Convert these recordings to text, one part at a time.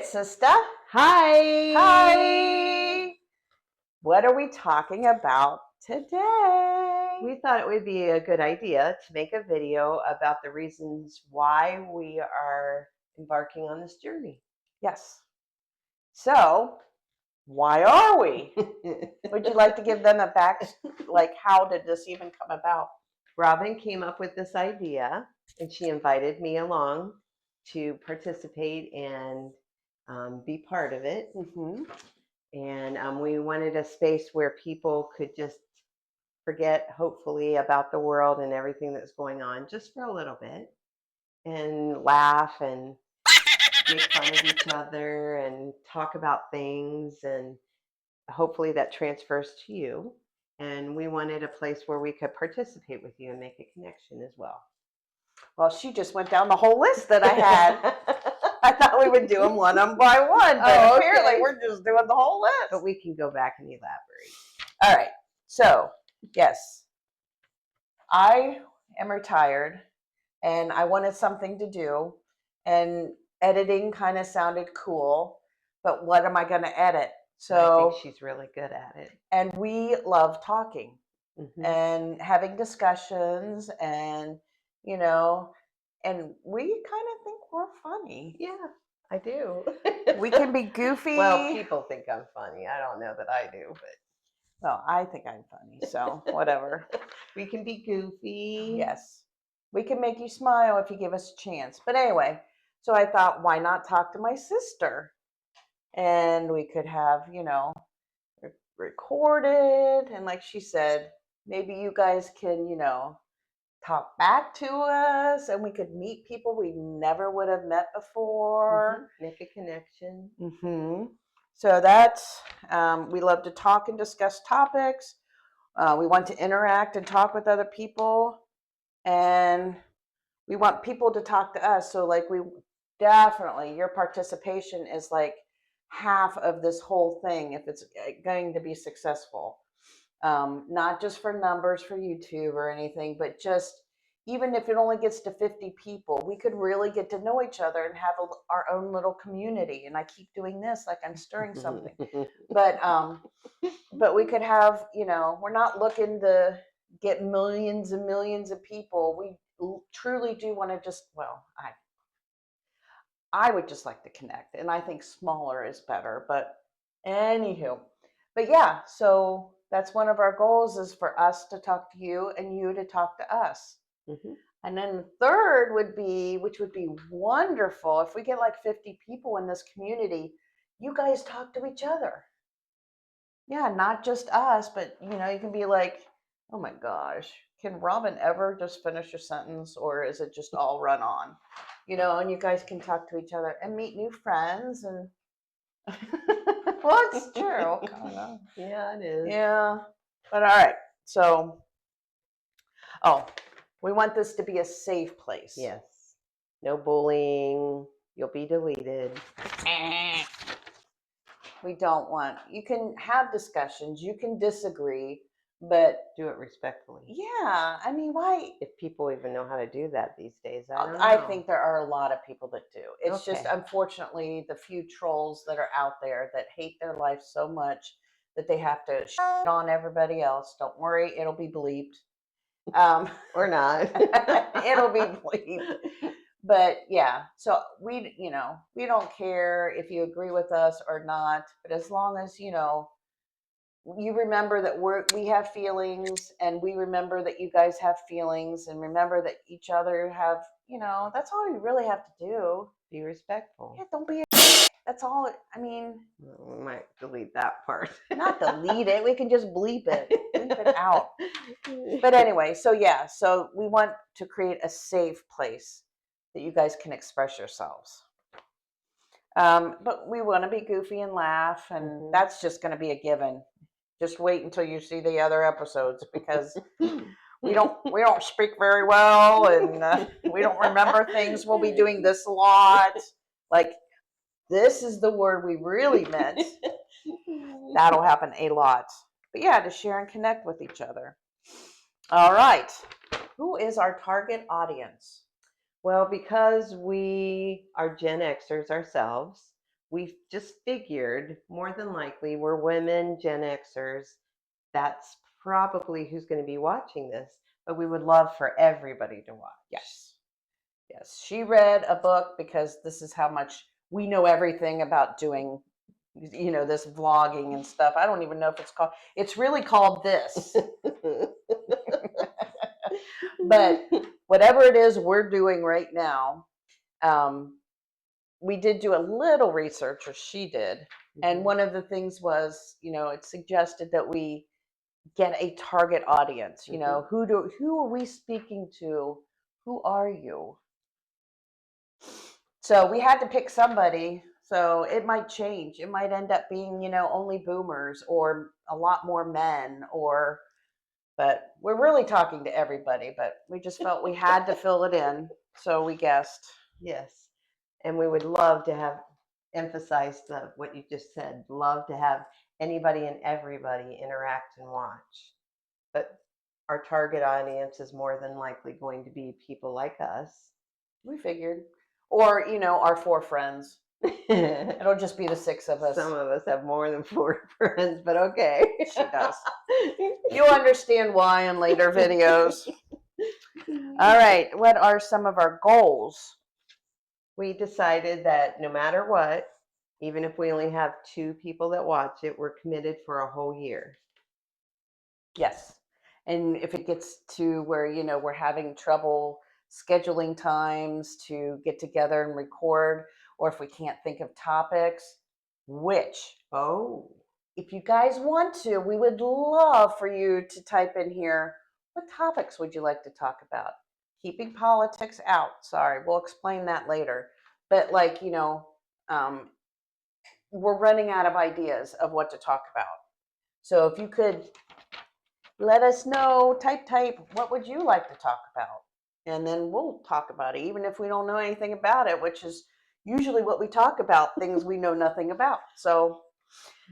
it, sister. Hi. Hi. What are we talking about today? We thought it would be a good idea to make a video about the reasons why we are embarking on this journey. Yes. So, why are we? Would you like to give them a back, like how did this even come about? Robin came up with this idea and she invited me along to participate and be part of it. Mm-hmm. And we wanted a space where people could just forget, hopefully, about the world and everything that's going on just for a little bit and laugh and make fun of each other and talk about things, and hopefully that transfers to you. And we wanted a place where we could participate with you and make a connection as well. Well, she just went down the whole list that I had. I thought we would do them one by one, but apparently we're just doing the whole list. But we can go back and elaborate. All right. So, yes, I am retired and I wanted something to do, and editing kind of sounded cool, but what am I going to edit? So I think she's really good at it. And we love talking and having discussions, and and we kind of think we're funny. Yeah, I do. We can be goofy. Well, people think I'm funny. I don't know that I do, but well, I think I'm funny, so whatever. We can be goofy. Yes. We can make you smile if you give us a chance. But anyway, so I thought, why not talk to my sister? And we could have, recorded. And like she said, maybe you guys can, talk back to us, and we could meet people we never would have met before. Make a connection. So that's, we love to talk and discuss topics. We want to interact and talk with other people. And we want people to talk to us. So like, we definitely, your participation is like half of this whole thing if it's going to be successful. Not just for numbers for YouTube or anything, but just even if it only gets to 50 people, we could really get to know each other and have our own little community. And I keep doing this like I'm stirring something. But we could have, we're not looking to get millions and millions of people. We truly do want to just, I would just like to connect, and I think smaller is better, but anywho. But yeah, so that's one of our goals, is for us to talk to you and you to talk to us. And then the third would be, which would be wonderful, if we get like 50 people in this community, you guys talk to each other. Yeah, not just us, but you can be like, oh my gosh, can Robin ever just finish a sentence, or is it just all run on? And you guys can talk to each other and meet new friends. And well, it's true. Yeah, it is. Yeah. But all right. So, we want this to be a safe place. Yes. No bullying. You'll be deleted. We don't want, you can have discussions, you can disagree, but do it respectfully. Yeah. I mean, why? If people even know how to do that these days, I don't know. I think there are a lot of people that do. It's just, unfortunately, the few trolls that are out there that hate their life so much that they have to shit on everybody else. Don't worry, it'll be bleeped. Or not. It'll be bleeped. But yeah, so we don't care if you agree with us or not, but as long as, you remember that we have feelings, and we remember that you guys have feelings, and remember that each other have, that's all you really have to do. Be respectful. Yeah, don't be that's all. I mean, we might delete that part. Not delete it. We can just bleep it. Bleep it out. But anyway, so yeah, so we want to create a safe place that you guys can express yourselves. But we want to be goofy and laugh, and that's just going to be a given. Just wait until you see the other episodes, because we don't speak very well, and we don't remember things. We'll be doing this a lot. Like, this is the word we really meant. That'll happen a lot. But yeah, to share and connect with each other. All right. Who is our target audience? Well, because we are Gen Xers ourselves, we just figured more than likely we're women, Gen Xers. That's probably who's going to be watching this, but we would love for everybody to watch. Yes. Yes. She read a book because this is how much we know everything about doing, this vlogging and stuff. I don't even know if it's really called this. But whatever it is we're doing right now, we did do a little research, or she did. And one of the things was, it suggested that we get a target audience. Who are we speaking to? Who are you? So we had to pick somebody. So it might change. It might end up being, only boomers or a lot more men, but we're really talking to everybody, but we just felt we had to fill it in. So we guessed. Yes. And we would love to have emphasized what you just said. Love to have anybody and everybody interact and watch. But our target audience is more than likely going to be people like us. We figured. Or, our 4 friends. It'll just be the 6 of us. Some of us have more than 4 friends, but okay. She does. You'll understand why in later videos. All right. What are some of our goals? We decided that no matter what, even if we only have 2 people that watch it, we're committed for a whole year. Yes. And if it gets to where, we're having trouble scheduling times to get together and record, or if we can't think of topics, if you guys want to, we would love for you to type in here, what topics would you like to talk about? Keeping politics out. Sorry, we'll explain that later. But we're running out of ideas of what to talk about. So if you could let us know, type, what would you like to talk about? And then we'll talk about it, even if we don't know anything about it, which is usually what we talk about, things we know nothing about. So,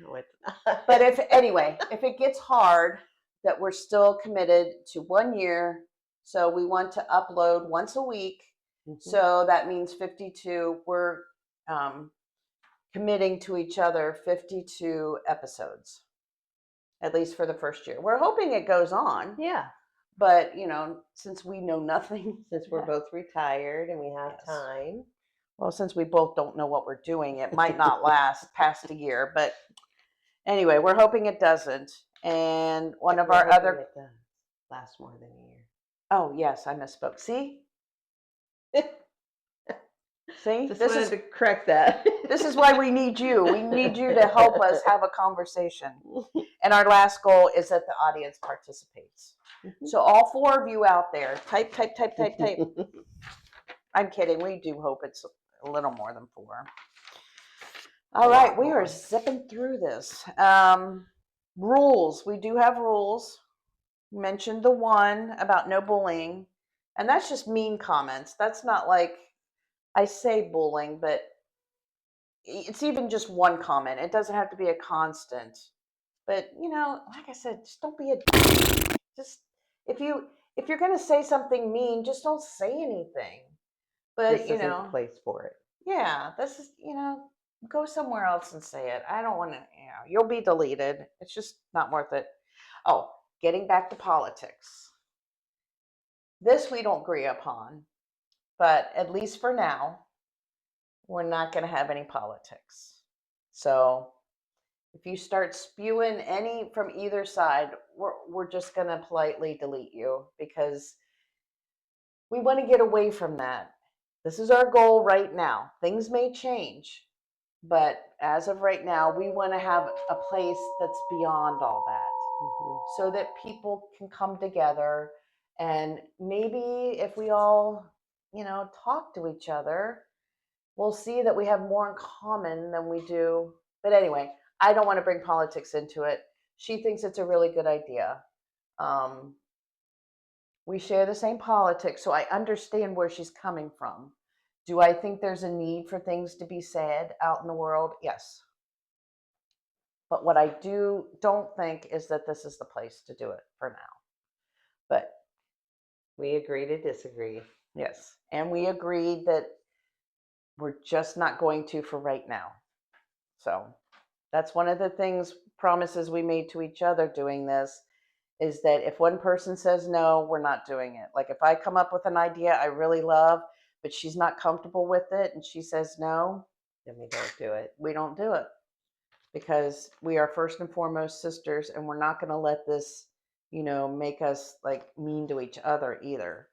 No, it's not. but if it gets hard, that we're still committed to 1 year. So we want to upload once a week. So that means 52. We're committing to each other 52 episodes, at least for the first year. We're hoping it goes on. Yeah. But, since we know nothing. Since we're both retired and we have Yes. time. Well, since we both don't know what we're doing, it might not last past a year. But anyway, we're hoping it doesn't. And one of our other. It does last more than a year. Oh, yes, I misspoke. See? See? Just wanted to correct that. This is why we need you. We need you to help us have a conversation. And our last goal is that the audience participates. So all 4 of you out there, type. I'm kidding. We do hope it's a little more than 4. All right, we are zipping through this. Rules. We do have rules. You mentioned the one about no bullying. And that's just mean comments. That's not like I say bullying, but it's even just one comment. It doesn't have to be a constant. But, like I said, just don't be just if you're going to say something mean, just don't say anything. But, this isn't the place for it. Yeah, this is, go somewhere else and say it. I don't want to, you'll be deleted. It's just not worth it. Oh, getting back to politics. This we don't agree upon, but at least for now, we're not going to have any politics. So if you start spewing any from either side, we're just going to politely delete you, because we want to get away from that. This is our goal right now. Things may change, but as of right now, we want to have a place that's beyond all that, so that people can come together. And maybe if we all, talk to each other, we'll see that we have more in common than we do. But anyway, I don't want to bring politics into it. She thinks it's a really good idea. We share the same politics, so I understand where she's coming from. Do I think there's a need for things to be said out in the world? Yes. But what I don't think is that this is the place to do it for now. But we agree to disagree. Yes. And we agreed that we're just not going to for right now. So that's one of the things, promises we made to each other doing this, is that if one person says no, we're not doing it. Like if I come up with an idea I really love, but she's not comfortable with it and she says no, Then we don't do it. we don't do it, because we are first and foremost sisters, and we're not going to let this, make us like mean to each other either.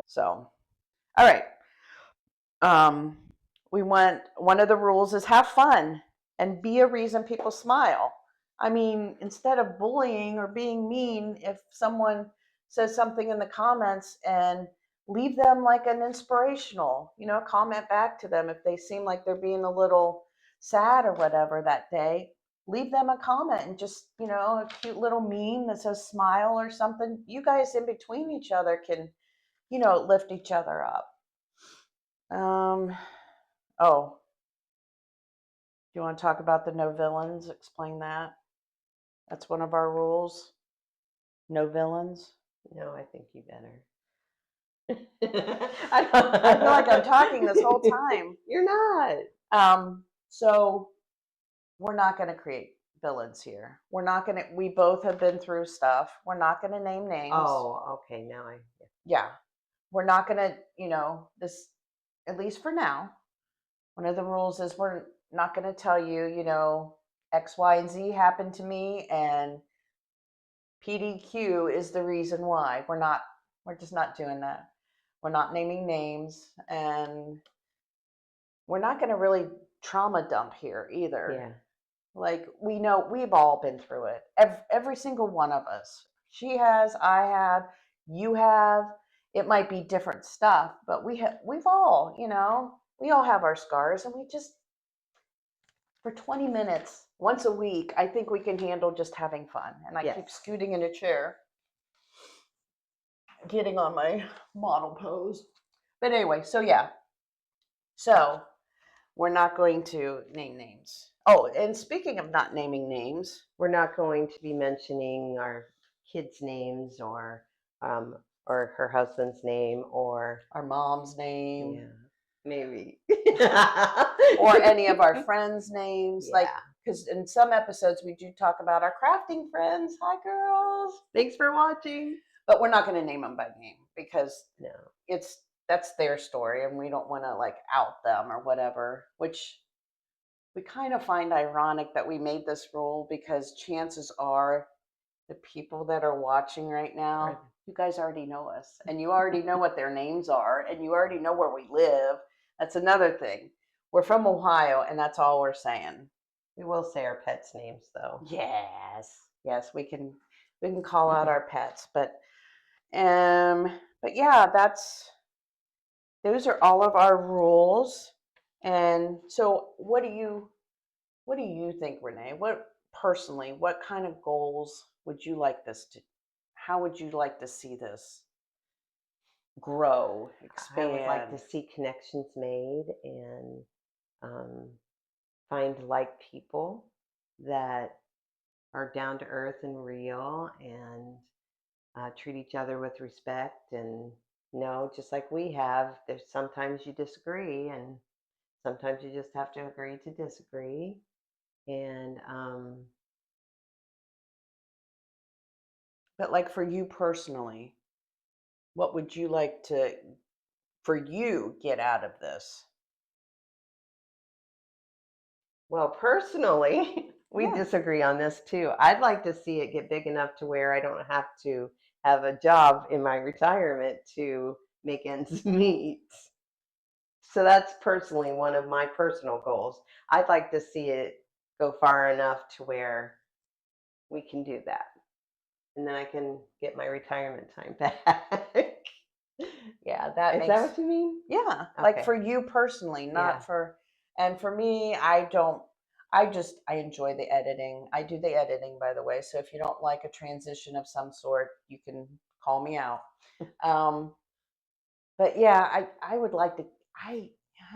So, all right. Um, we want, one of the rules is have fun and be a reason people smile. I mean, instead of bullying or being mean, if someone says something in the comments, and leave them like an inspirational, comment back to them if they seem like they're being a little sad or whatever that day. Leave them a comment and just, a cute little meme that says smile or something. You guys in between each other can, lift each other up. Oh, do you want to talk about the no villains? Explain that. That's one of our rules. No villains. No, I think you better. I feel like I'm talking this whole time. You're not. So we're not going to create villains here. We're not going to, we both have been through stuff. We're not going to name names. Oh, okay. Now Yeah. We're not going to, this, at least for now, one of the rules is we're not going to tell you, X, Y, and Z happened to me, and PDQ is the reason why. We're just not doing that. We're not naming names, and we're not going to really trauma dump here either. Yeah. Like, we know we've all been through it. Every single one of us. She has, I have, you have. It might be different stuff, but we've all, we all have our scars, and we just, for 20 minutes once a week, I think we can handle just having fun. And I Yes. keep scooting in a chair, getting on my model pose. But anyway, so yeah. So we're not going to name names. Oh, and speaking of not naming names, We're not going to be mentioning our kids' names or her husband's name or our mom's name, yeah, maybe or any of our friends' names. Yeah. Like, because in some episodes we do talk about our crafting friends. Hi, girls. Thanks for watching. But we're not going to name them by name, because No. that's their story, and we don't want to like out them or whatever, which we kind of find ironic that we made this rule, because chances are the people that are watching right now, you guys already know us, and you already know what their names are, and you already know where we live. That's another thing. We're from Ohio, and that's all we're saying. We will say our pets' names though. Yes, we can call out our pets, but yeah, those are all of our rules. And so what do you think, Renee? What kind of goals would you like how would you like to see this grow, expand? I would like to see connections made and find like people that are down to earth and real and treat each other with respect. And just like we have, there's sometimes you disagree and sometimes you just have to agree to disagree. And but like for you personally, what would you like to for you get out of this? well, personally, we disagree on this too. I'd like to see it get big enough to where I don't have to have a job in my retirement to make ends meet. So that's personally one of my personal goals. I'd like to see it go far enough to where we can do that. And then I can get my retirement time back. Yeah, that Is makes that what you mean? Yeah, like Okay. for you personally, not Yeah. and for me, I enjoy the editing. I do the editing, by the way. So if you don't like a transition of some sort, you can call me out. But yeah, I would like to, I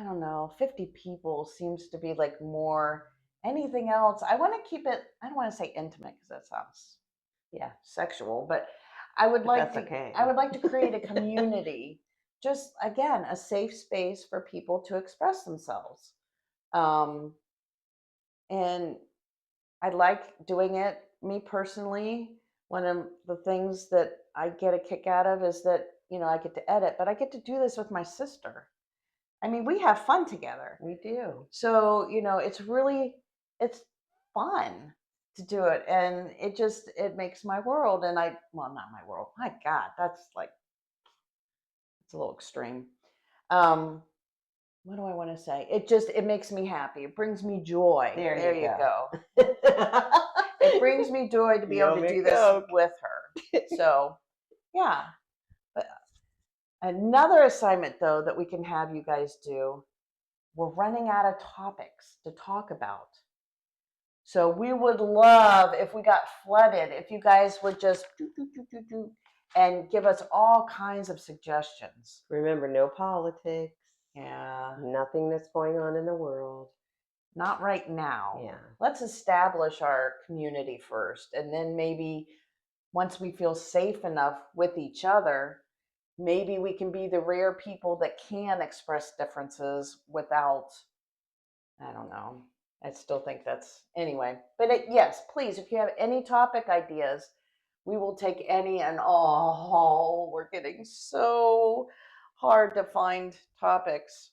don't know, 50 people seems to be like more anything else, I want to keep it, I don't want to say intimate because that sounds Yeah, sexual, but I would like that's to okay. I would like to create a community, just again, a safe space for people to express themselves. Um, and I like doing it. Me personally, one of the things that I get a kick out of is that, I get to edit, but I get to do this with my sister. I mean, we have fun together. We do. So, it's fun to do it. And it makes my world. And well, not my world. My God, it's a little extreme. Um, what do I want to say? It makes me happy. It brings me joy. There you go. It brings me joy to be able to do this with her. So, yeah. But another assignment, though, that we can have you guys do, we're running out of topics to talk about. So we would love if we got flooded, if you guys would just and give us all kinds of suggestions. Remember, no politics. Yeah. Nothing that's going on in the world. Not right now. Yeah. Let's establish our community first. And then maybe once we feel safe enough with each other, maybe we can be the rare people that can express differences without, I don't know. I still think that's, anyway. But yes, please, if you have any topic ideas, we will take any and all. We're getting so hard to find topics.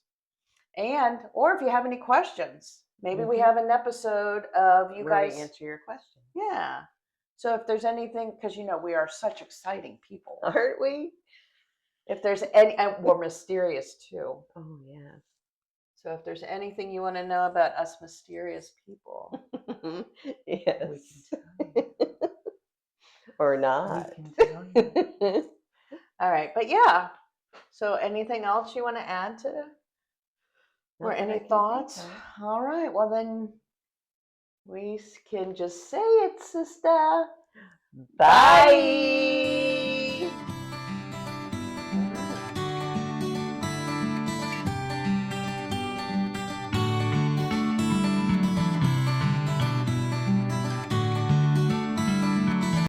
Or if you have any questions, maybe we have an episode of you where guys we answer your question. Yeah. So if there's anything, because we are such exciting people. Aren't we? If there's any, and we're mysterious too. Oh, yes. So if there's anything you want to know about us mysterious people, yes. we can tell you. Or not. We can tell you. All right. But yeah. So anything else you want to add to? Or any thoughts? All right. Well, then we can just say it, sister. Bye.